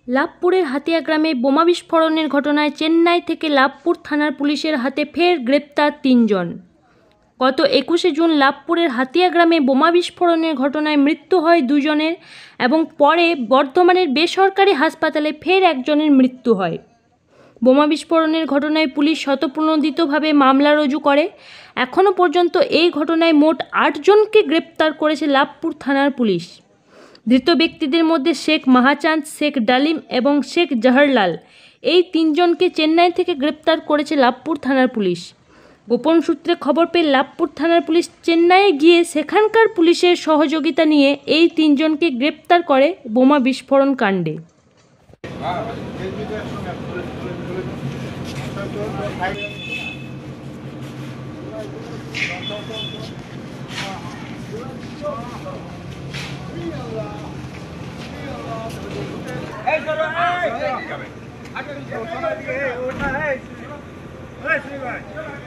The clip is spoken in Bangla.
লাভপুরের হাতিয়া গ্রামে বোমা বিস্ফোরণের ঘটনায় চেন্নাই থেকে লাভপুর থানার পুলিশের হাতে ফের গ্রেপ্তার ৩ জন। গত ২১শে জুন লাভপুরের হাতিয়া গ্রামে বোমা বিস্ফোরণের ঘটনায় মৃত্যু হয় ২ জনের এবং পরে বর্ধমানের বেসরকারি হাসপাতালে ফের একজনের মৃত্যু হয়। বোমা বিস্ফোরণের ঘটনায় পুলিশ স্বতঃপ্রণোদিতভাবে মামলা রুজু করে। এখনও পর্যন্ত এই ঘটনায় মোট ৮ জনকে গ্রেপ্তার করেছে লাভপুর থানার পুলিশ। ধৃত ব্যক্তিদের মধ্যে শেখ মাহাচাঁদ, শেখ ডালিম এবং শেখ জাহরলাল এই ৩ জনকে চেন্নাই থেকে গ্রেপ্তার করেছে লাভপুর থানার পুলিশ। গোপন সূত্রে খবর পেয়ে লাভপুর থানার পুলিশ চেন্নাইয়ে গিয়ে সেখানকার পুলিশের সহযোগিতা নিয়ে এই ৩ জনকে গ্রেপ্তার করে বোমা বিস্ফোরণ কাণ্ডে। Hey,